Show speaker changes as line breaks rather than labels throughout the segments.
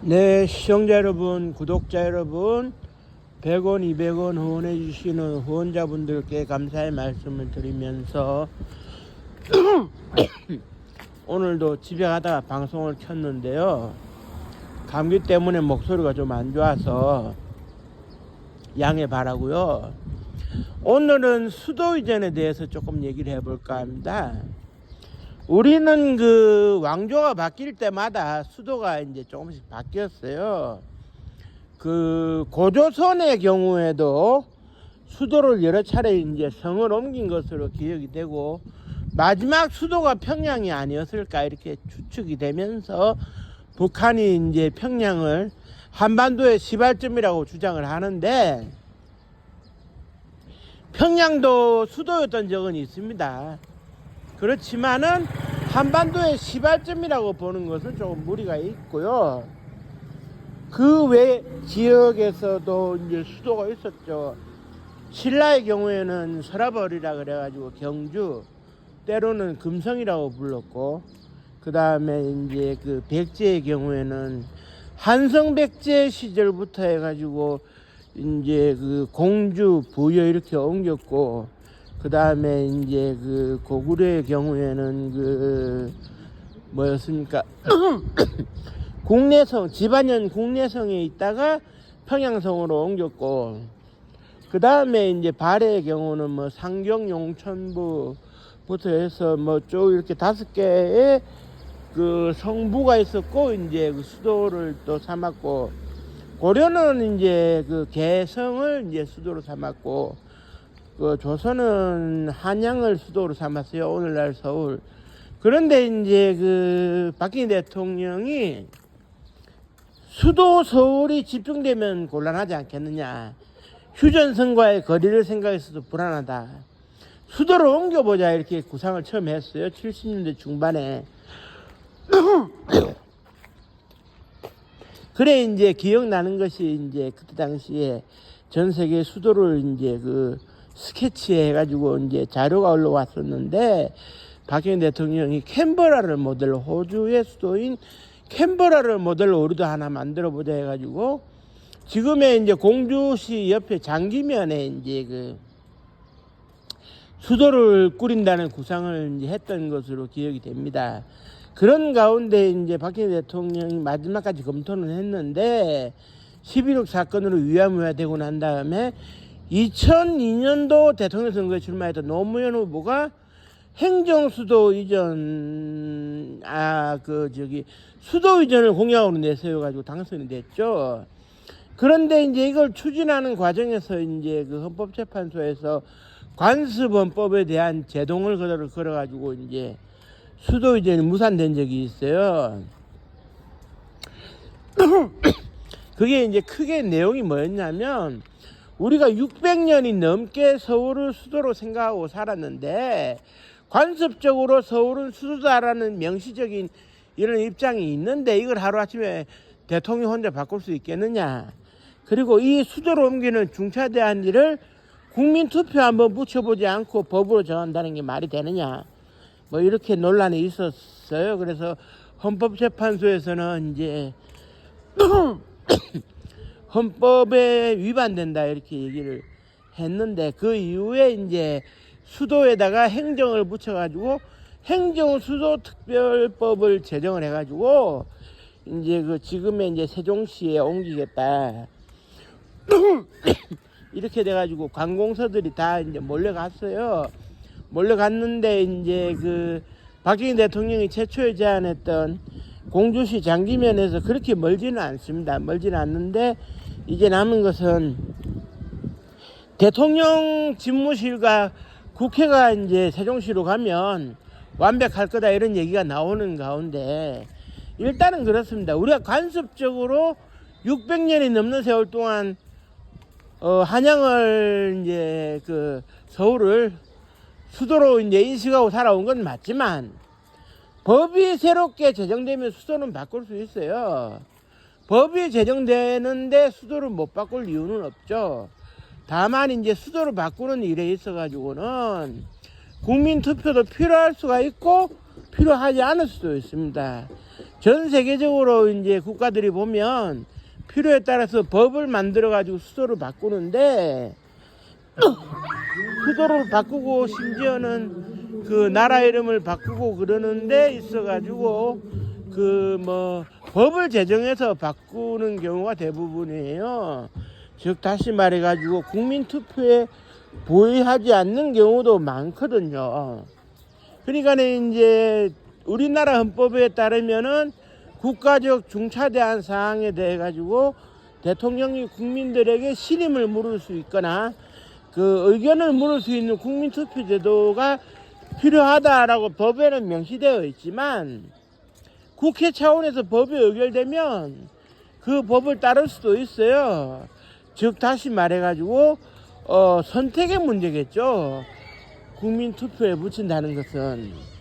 네, 시청자 여러분, 구독자 여러분, 100원, 200원 후원해 주시는 후원자분들께 감사의 말씀을 드리면서 오늘도 집에 가다가 방송을 켰는데요. 감기 때문에 목소리가 좀 안 좋아서 양해 바라고요. 오늘은 수도 이전에 대해서 조금 얘기를 해볼까 합니다. 우리는 그 왕조가 바뀔 때마다 수도가 이제 조금씩 바뀌었어요. 그 고조선의 경우에도 수도를 여러 차례 이제 성을 옮긴 것으로 기억이 되고, 마지막 수도가 평양이 아니었을까 이렇게 추측이 되면서 북한이 이제 평양을 한반도의 시발점이라고 주장을 하는데, 평양도 수도였던 적은 있습니다. 그렇지만은 한반도의 시발점이라고 보는 것은 조금 무리가 있고요. 그 외 지역에서도 이제 수도가 있었죠. 신라의 경우에는 서라벌이라 그래가지고 경주, 때로는 금성이라고 불렀고, 그 다음에 이제 그 백제의 경우에는 한성백제 시절부터 해가지고 이제 그 공주, 부여 이렇게 옮겼고, 그 다음에 이제 그 고구려의 경우에는 그 뭐였습니까? 국내성, 집안현 국내성에 있다가 평양성으로 옮겼고, 그 다음에 이제 발해의 경우는 뭐 상경, 용천부부터 해서 뭐 쭉 이렇게 5개의 그 성부가 있었고, 이제 그 수도를 또 삼았고, 고려는 이제 그 개성을 이제 수도로 삼았고, 그 조선은 한양을 수도로 삼았어요. 오늘날 서울. 그런데 이제 그 박근혜 대통령이 수도 서울이 집중되면 곤란하지 않겠느냐, 휴전선과의 거리를 생각해서도 불안하다, 수도를 옮겨보자 이렇게 구상을 처음 했어요. 70년대 중반에. 그래 이제 기억나는 것이 이제 그때 당시에 전 세계 수도를 이제 그 스케치해 가지고 이제 자료가 올라왔었는데, 박근혜 대통령이 캔버라를 모델로, 호주의 수도인 캔버라를 모델로 우리도 하나 만들어 보자 해 가지고 지금의 이제 공주시 옆에 장기면에 이제 그 수도를 꾸린다는 구상을 이제 했던 것으로 기억이 됩니다. 그런 가운데 이제 박근혜 대통령이 마지막까지 검토는 했는데 11.6 사건으로 위야무야되고 난 다음에 2002년도 대통령 선거에 출마했던 노무현 후보가 행정수도 이전, 수도 이전을 공약으로 내세워가지고 당선이 됐죠. 그런데 이제 이걸 추진하는 과정에서 이제 그 헌법재판소에서 관습헌법에 대한 제동을 걸어가지고 이제 수도 이전이 무산된 적이 있어요. 그게 이제 크게 내용이 뭐였냐면, 우리가 600년이 넘게 서울을 수도로 생각하고 살았는데 관습적으로 서울은 수도다라는 명시적인 이런 입장이 있는데, 이걸 하루아침에 대통령 혼자 바꿀 수 있겠느냐, 그리고 이 수도로 옮기는 중차대한 일을 국민투표 한번 붙여보지 않고 법으로 정한다는 게 말이 되느냐, 뭐 이렇게 논란이 있었어요. 그래서 헌법재판소에서는 이제 헌법에 위반된다 이렇게 얘기를 했는데, 그 이후에 이제 수도에다가 행정을 붙여가지고 행정수도특별법을 제정을 해가지고 이제 그 지금의 이제 세종시에 옮기겠다 이렇게 돼가지고 관공서들이 다 이제 몰려갔어요. 몰려갔는데 이제 그 박정희 대통령이 최초에 제안했던 공주시 장기면에서 그렇게 멀지는 않습니다. 멀지는 않는데, 이제 남은 것은 대통령 집무실과 국회가 이제 세종시로 가면 완벽할 거다 이런 얘기가 나오는 가운데, 일단은 그렇습니다. 우리가 관습적으로 600년이 넘는 세월 동안 한양을 이제 그 서울을 수도로 이제 인식하고 살아온 건 맞지만, 법이 새롭게 제정되면 수도는 바꿀 수 있어요. 법이 제정되는데 수도를 못 바꿀 이유는 없죠. 다만 이제 수도를 바꾸는 일에 있어 가지고는 국민 투표도 필요할 수가 있고 필요하지 않을 수도 있습니다. 전 세계적으로 이제 국가들이 보면 필요에 따라서 법을 만들어 가지고 수도를 바꾸는데 수도를 바꾸고 심지어는 그 나라 이름을 바꾸고 그러는데 있어 가지고 그 뭐 법을 제정해서 바꾸는 경우가 대부분이에요. 즉 다시 말해 가지고 국민 투표에 보의하지 않는 경우도 많거든요. 그러니까 이제 우리나라 헌법에 따르면은 국가적 중차대한 사항에 대해 가지고 대통령이 국민들에게 신임을 물을 수 있거나 그 의견을 물을 수 있는 국민투표 제도가 필요하다라고 법에는 명시되어 있지만 국회 차원에서 법이 의결되면 그 법을 따를 수도 있어요. 즉 다시 말해 가지고 선택의 문제겠죠. 국민투표에 붙인다는 것은.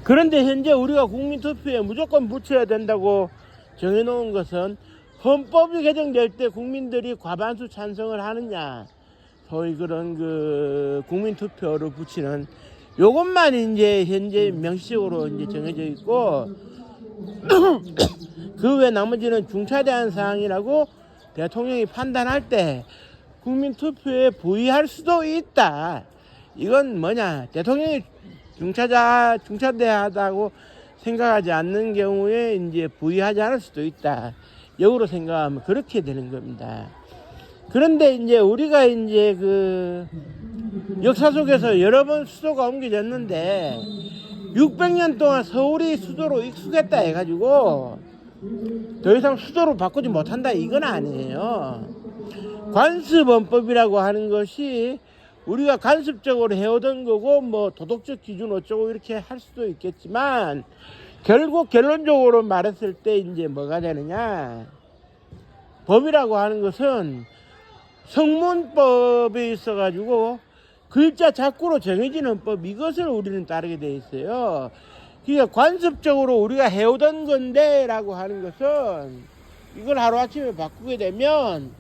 그런데 현재 우리가 국민투표에 무조건 붙여야 된다고 정해놓은 것은 헌법이 개정될 때 국민들이 과반수 찬성을 하느냐, 소위 그런 그 국민투표를 붙이는 요것만 이제 현재 명시적으로 이제 정해져 있고 그 외 나머지는 중차대한 사항이라고 대통령이 판단할 때 국민투표에 부의할 수도 있다. 이건 뭐냐, 대통령이 중차대하다고 생각하지 않는 경우에 이제 부의하지 않을 수도 있다. 역으로 생각하면 그렇게 되는 겁니다. 그런데 이제 우리가 이제 그 역사 속에서 여러 번 수도가 옮겨졌는데 600년 동안 서울이 수도로 익숙했다 해가지고 더 이상 수도로 바꾸지 못한다 이건 아니에요. 관습헌법이라고 하는 것이 우리가 간섭적으로 해오던 거고 뭐 도덕적 기준 어쩌고 이렇게 할 수도 있겠지만 결국 결론적으로 말했을 때 이제 뭐가 되느냐, 법이라고 하는 것은 성문법에 있어 가지고 글자 자꾸로 정해지는 법, 이것을 우리는 따르게 돼 있어요. 그러니까 관습적으로 우리가 해오던 건데 라고 하는 것은 이걸 하루아침에 바꾸게 되면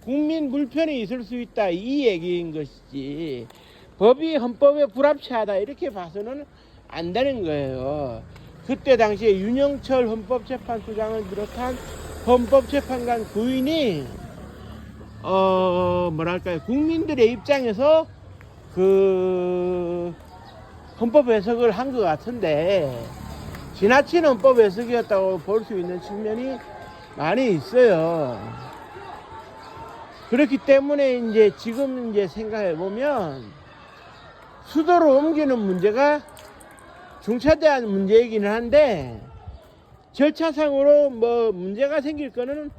국민 불편이 있을 수 있다 이 얘기인 것이지, 법이 헌법에 불합치하다 이렇게 봐서는 안 되는 거예요. 그때 당시에 윤영철 헌법재판소장을 비롯한 헌법재판관 구인이 뭐랄까요, 국민들의 입장에서 그 헌법 해석을 한 것 같은데 지나친 헌법 해석이었다고 볼 수 있는 측면이 많이 있어요. 그렇기 때문에 이제 지금 이제 생각해 보면 수도로 옮기는 문제가 중차대한 문제이기는 한데 절차상으로 뭐 문제가 생길 거는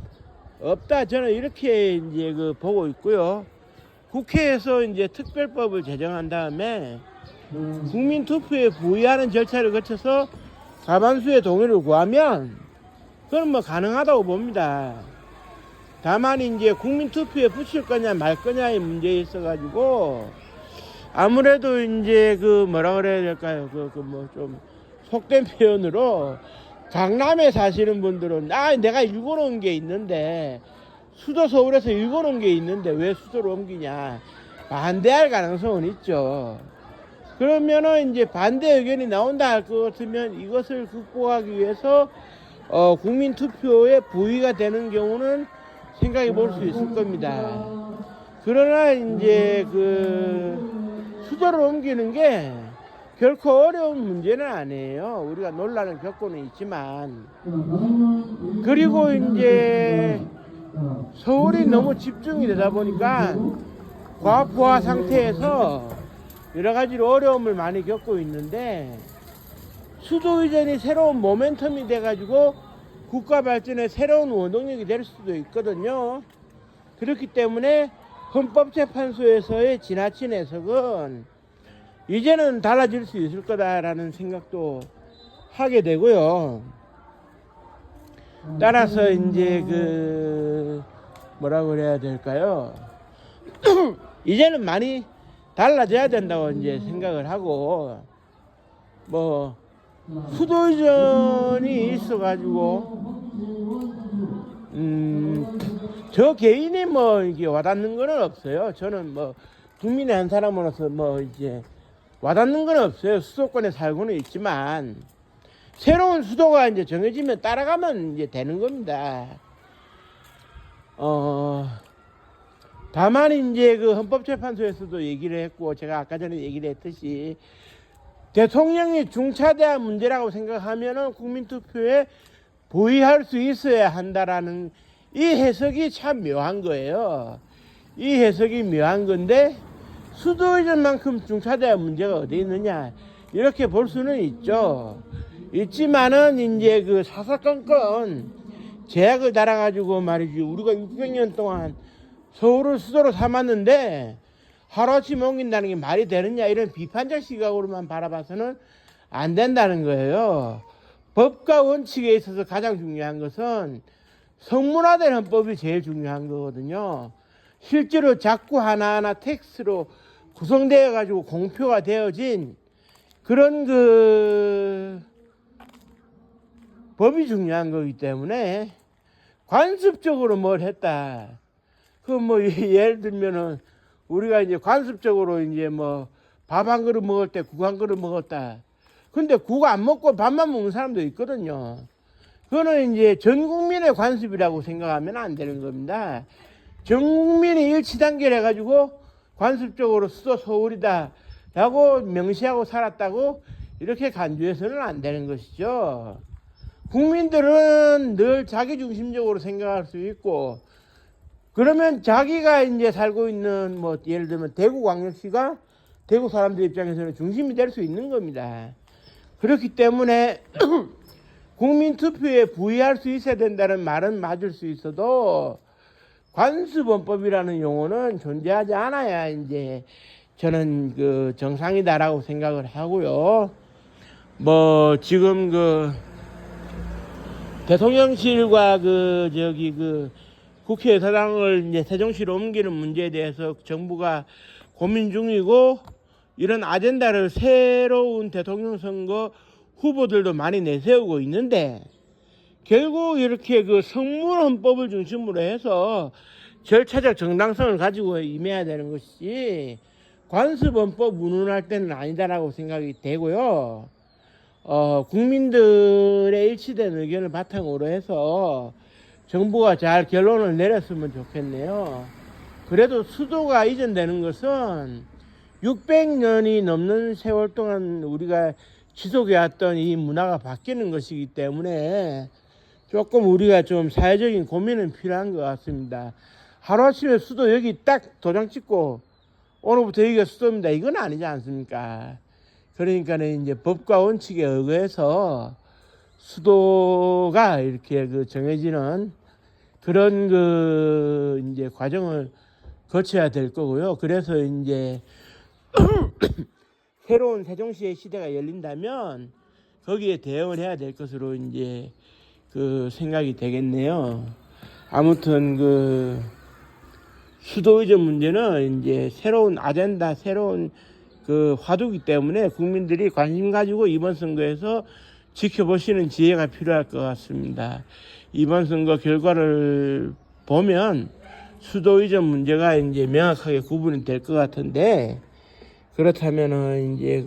없다, 저는 이렇게 이제 그 보고 있고요. 국회에서 이제 특별법을 제정한 다음에 국민투표에 부의하는 절차를 거쳐서 과반수의 동의를 구하면 그건 뭐 가능하다고 봅니다. 다만 이제 국민투표에 붙일 거냐 말 거냐의 문제에 있어가지고 아무래도 이제 그 뭐라 그래야 될까요? 그 뭐 좀 속된 표현으로 강남에 사시는 분들은 내가 읽어놓은 게 있는데 수도 서울에서 읽어놓은 게 있는데 왜 수도로 옮기냐 반대할 가능성은 있죠. 그러면은 이제 반대 의견이 나온다 할 것 같으면 이것을 극복하기 위해서 국민 투표에 부의가 되는 경우는 생각해 볼 수 있을 겁니다. 그러나 이제 그 수도를 옮기는 게 결코 어려운 문제는 아니에요. 우리가 논란을 겪고는 있지만, 그리고 이제 서울이 너무 집중이 되다 보니까 과부하 상태에서 여러 가지로 어려움을 많이 겪고 있는데 수도 이전이 새로운 모멘텀이 돼가지고 국가 발전의 새로운 원동력이 될 수도 있거든요. 그렇기 때문에 헌법재판소에서의 지나친 해석은 이제는 달라질 수 있을 거다라는 생각도 하게 되고요. 따라서 이제 그 뭐라고 그래야 될까요? 이제는 많이 달라져야 된다고 이제 생각을 하고, 뭐 수도 이전이 있어가지고 저 개인이 뭐 이게 와닿는 거는 없어요. 저는 뭐 국민의 한 사람으로서 뭐 이제 와닿는 건 없어요. 수도권에 살고는 있지만 새로운 수도가 이제 정해지면 따라가면 이제 되는 겁니다. 다만 이제 그 헌법재판소에서도 얘기를 했고, 제가 아까 전에 얘기를 했듯이 대통령이 중차대한 문제라고 생각하면은 국민투표에 보의할 수 있어야 한다라는 이 해석이 참 묘한 거예요. 이 해석이 묘한 건데, 수도 이전만큼 중차대한 문제가 어디 있느냐, 이렇게 볼 수는 있죠. 있지만은 이제 그 사사건건 제약을 달아가지고 말이지, 우리가 600년 동안 서울을 수도로 삼았는데 하루아침에 옮긴다는 게 말이 되느냐, 이런 비판적 시각으로만 바라봐서는 안 된다는 거예요. 법과 원칙에 있어서 가장 중요한 것은 성문화된 헌법이 제일 중요한 거거든요. 실제로 자꾸 하나하나 텍스트로 구성되어 가지고 공표가 되어진 그런 그 법이 중요한 거기 때문에 관습적으로 뭘 했다. 그 뭐 예를 들면은 우리가 이제 관습적으로 이제 뭐 밥 한 그릇 먹을 때 국 한 그릇 먹었다. 근데 국 안 먹고 밥만 먹는 사람도 있거든요. 그거는 이제 전 국민의 관습이라고 생각하면 안 되는 겁니다. 전 국민이 일치단결해가지고 관습적으로 수도 서울이다 라고 명시하고 살았다고 이렇게 간주해서는 안 되는 것이죠. 국민들은 늘 자기중심적으로 생각할 수 있고, 그러면 자기가 이제 살고 있는 뭐 예를 들면 대구광역시가 대구 사람들 입장에서는 중심이 될 수 있는 겁니다. 그렇기 때문에 국민투표에 부의할 수 있어야 된다는 말은 맞을 수 있어도 관습헌법이라는 용어는 존재하지 않아야 이제 저는 그 정상이다라고 생각을 하고요. 뭐 지금 그 대통령실과 그 저기 그 국회의사당을 이제 세종시로 옮기는 문제에 대해서 정부가 고민 중이고, 이런 아젠다를 새로운 대통령 선거 후보들도 많이 내세우고 있는데, 결국 이렇게 그 성문헌법을 중심으로 해서 절차적 정당성을 가지고 임해야 되는 것이 관습헌법 운운할 때는 아니다라고 생각이 되고요. 국민들의 일치된 의견을 바탕으로 해서 정부가 잘 결론을 내렸으면 좋겠네요. 그래도 수도가 이전되는 것은 600년이 넘는 세월 동안 우리가 지속해왔던 이 문화가 바뀌는 것이기 때문에 조금 우리가 좀 사회적인 고민은 필요한 것 같습니다. 하루아침에 수도 여기 딱 도장 찍고 오늘부터 여기가 수도입니다, 이건 아니지 않습니까? 그러니까 이제 법과 원칙에 의거해서 수도가 이렇게 그 정해지는 그런 그 이제 과정을 거쳐야 될 거고요. 그래서 이제 새로운 세종시의 시대가 열린다면 거기에 대응을 해야 될 것으로 이제 그 생각이 되겠네요. 아무튼 그 수도 이전 문제는 이제 새로운 아젠다, 새로운 그 화두이기 때문에 국민들이 관심 가지고 이번 선거에서 지켜보시는 지혜가 필요할 것 같습니다. 이번 선거 결과를 보면 수도 이전 문제가 이제 명확하게 구분이 될 것 같은데, 그렇다면은 이제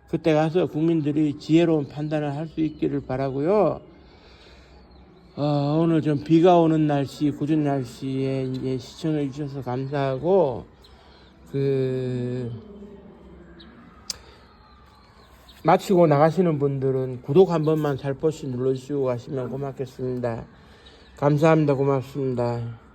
그때 가서 국민들이 지혜로운 판단을 할 수 있기를 바라고요. 오늘 좀 비가 오는 날씨, 궂은 날씨에 이제 시청해 주셔서 감사하고, 마치고 나가시는 분들은 구독 한 번만 살포시 눌러주시고 가시면 고맙겠습니다. 감사합니다. 고맙습니다.